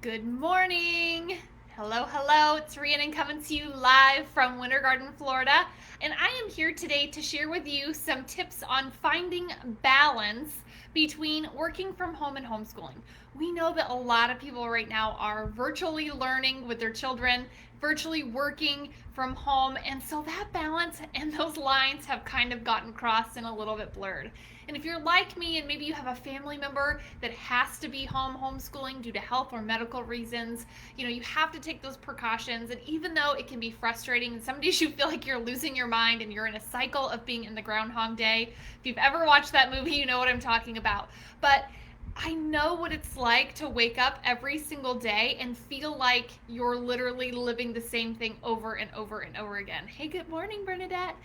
Good morning. Hello. It's Rhiannon coming to you live from Winter Garden, Florida. And I am here today to share with you some tips on finding balance between working from home and homeschooling. We know that a lot of people right now are virtually learning with their children, virtually working from home, and so that balance and those lines have kind of gotten crossed and a little bit blurred. And if you're like me and maybe you have a family member that has to be home homeschooling due to health or medical reasons, you have to take those precautions. And even though it can be frustrating and some days you feel like you're losing your mind and you're in a cycle of being in the Groundhog Day, if you've ever watched that movie, you know what I'm talking about. But I know what it's like to wake up every single day and feel like you're literally living the same thing over and over and over again. Hey, good morning, Bernadette.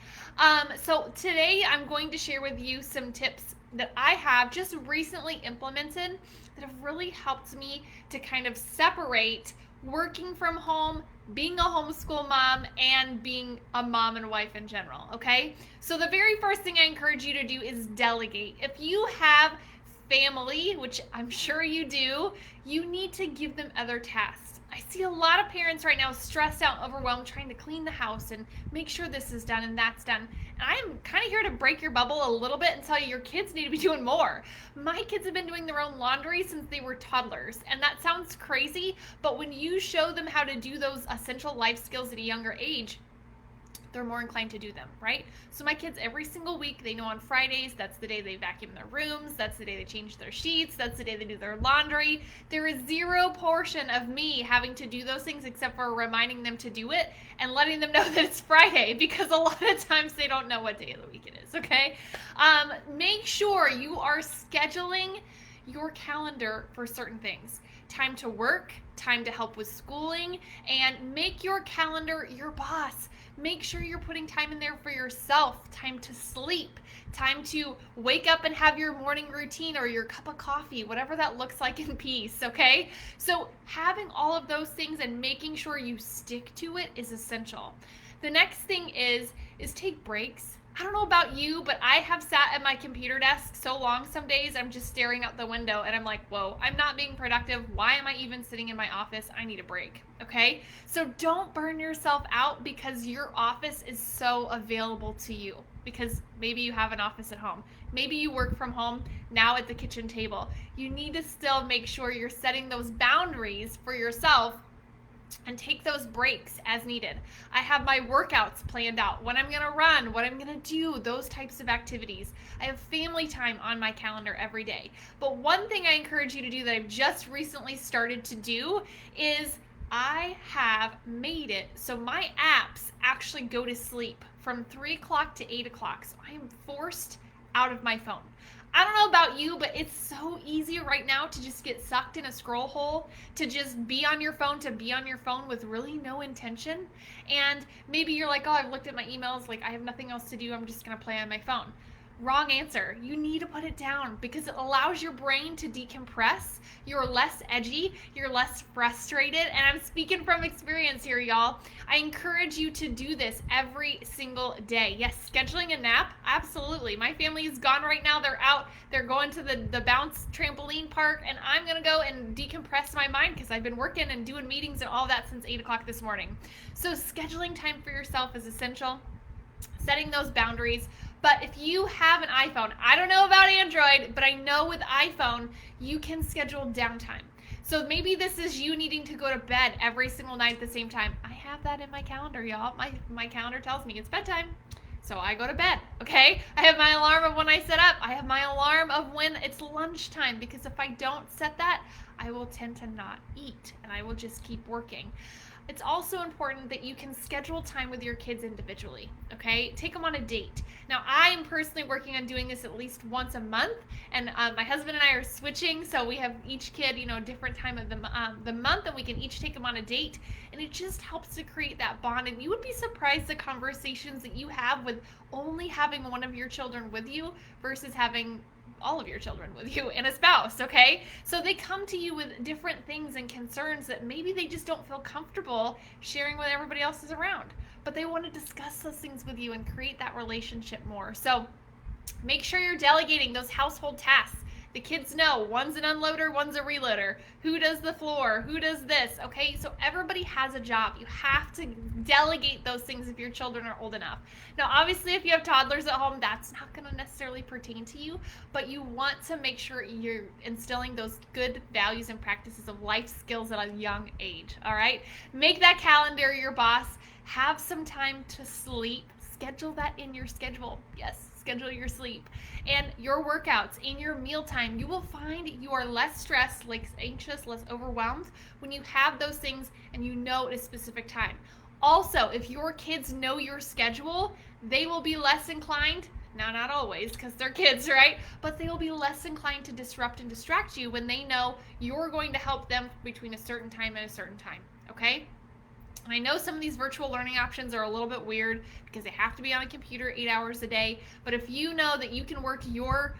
So today I'm going to share with you some tips that I have just recently implemented that have really helped me to kind of separate working from home, being a homeschool mom, and being a mom and wife in general, okay? So the very first thing I encourage you to do is delegate. If you have family, which I'm sure you do, you need to give them other tasks. I see a lot of parents right now stressed out, overwhelmed, trying to clean the house and make sure this is done and that's done. And I am kind of here to break your bubble a little bit and tell you your kids need to be doing more. My kids have been doing their own laundry since they were toddlers. And that sounds crazy, but when you show them how to do those essential life skills at a younger age, they're more inclined to do them, right? So my kids, every single week, they know on Fridays, that's the day they vacuum their rooms, that's the day they change their sheets, that's the day they do their laundry. There is zero portion of me having to do those things except for reminding them to do it and letting them know that it's Friday, because a lot of times they don't know what day of the week it is, okay? Make sure you are scheduling your calendar for certain things. Time to work, time to help with schooling, and make your calendar your boss. Make sure you're putting time in there for yourself, time to sleep, time to wake up and have your morning routine or your cup of coffee, whatever that looks like in peace, okay? So having all of those things and making sure you stick to it is essential. The next thing is take breaks. I don't know about you, but I have sat at my computer desk so long some days I'm just staring out the window and I'm like, whoa, I'm not being productive. Why am I even sitting in my office? I need a break, okay? So don't burn yourself out because your office is so available to you, because maybe you have an office at home. Maybe you work from home now at the kitchen table. You need to still make sure you're setting those boundaries for yourself and take those breaks as needed. I have my workouts planned out, when I'm going to run, what I'm going to do, those types of activities. I have family time on my calendar every day. But one thing I encourage you to do that I've just recently started to do is I have made it so my apps actually go to sleep from 3 o'clock to 8 o'clock. So I am forced out of my phone. I don't know about you, but it's so easy right now to just get sucked in a scroll hole, to just be on your phone with really no intention. And maybe you're like, oh, I've looked at my emails, like I have nothing else to do, I'm just going to play on my phone. Wrong answer. You need to put it down because it allows your brain to decompress. You're less edgy, you're less frustrated, and I'm speaking from experience here, y'all. I encourage you to do this every single day. Yes, scheduling a nap, absolutely. My family is gone right now. They're out. They're going to the bounce trampoline park, and I'm going to go and decompress my mind because I've been working and doing meetings and all that since 8 o'clock this morning. So scheduling time for yourself is essential. Setting those boundaries. But if you have an iPhone, I don't know about Android, but I know with iPhone, you can schedule downtime. So maybe this is you needing to go to bed every single night at the same time. I have that in my calendar, y'all. My calendar tells me it's bedtime. So I go to bed, okay? I have my alarm of when I set up. I have my alarm of when it's lunchtime, because if I don't set that, I will tend to not eat and I will just keep working. It's also important that you can schedule time with your kids individually, okay? Take them on a date. Now, I'm personally working on doing this at least once a month, and my husband and I are switching, so we have each kid, a different time of the month, and we can each take them on a date, and it just helps to create that bond. And you would be surprised the conversations that you have with only having one of your children with you versus having all of your children with you and a spouse, okay? So they come to you with different things and concerns that maybe they just don't feel comfortable sharing with everybody else is around, but they want to discuss those things with you and create that relationship more. So make sure you're delegating those household tasks. The kids know one's an unloader, one's a reloader. Who does the floor? Who does this? Okay, so everybody has a job. You have to delegate those things if your children are old enough. Now, obviously, if you have toddlers at home, that's not going to necessarily pertain to you, but you want to make sure you're instilling those good values and practices of life skills at a young age. All right, make that calendar your boss. Have some time to sleep. Schedule that in your schedule. Yes, schedule your sleep and your workouts and your mealtime. You will find you are less stressed, less anxious, less overwhelmed when you have those things and you know at a specific time. Also, if your kids know your schedule, they will be less inclined, now not always because they're kids, right? But they will be less inclined to disrupt and distract you when they know you're going to help them between a certain time and a certain time, okay? And I know some of these virtual learning options are a little bit weird because they have to be on a computer 8 hours a day. But if you know that you can work your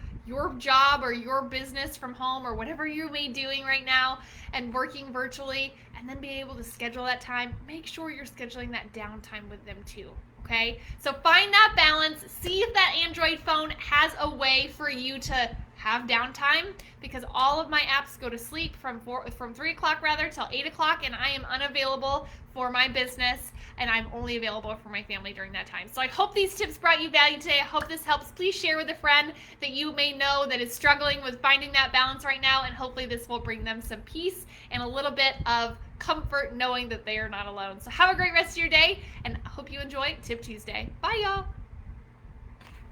job or your business from home or whatever you may be doing right now and working virtually and then being able to schedule that time, make sure you're scheduling that downtime with them too. Okay? So find that balance. See if that Android phone has a way for you to have downtime, because all of my apps go to sleep from 3 o'clock till 8 o'clock, and I am unavailable for my business, and I'm only available for my family during that time. So I hope these tips brought you value today. I hope this helps. Please share with a friend that you may know that is struggling with finding that balance right now, and hopefully this will bring them some peace and a little bit of comfort knowing that they are not alone. So have a great rest of your day, and I hope you enjoy Tip Tuesday. Bye, y'all.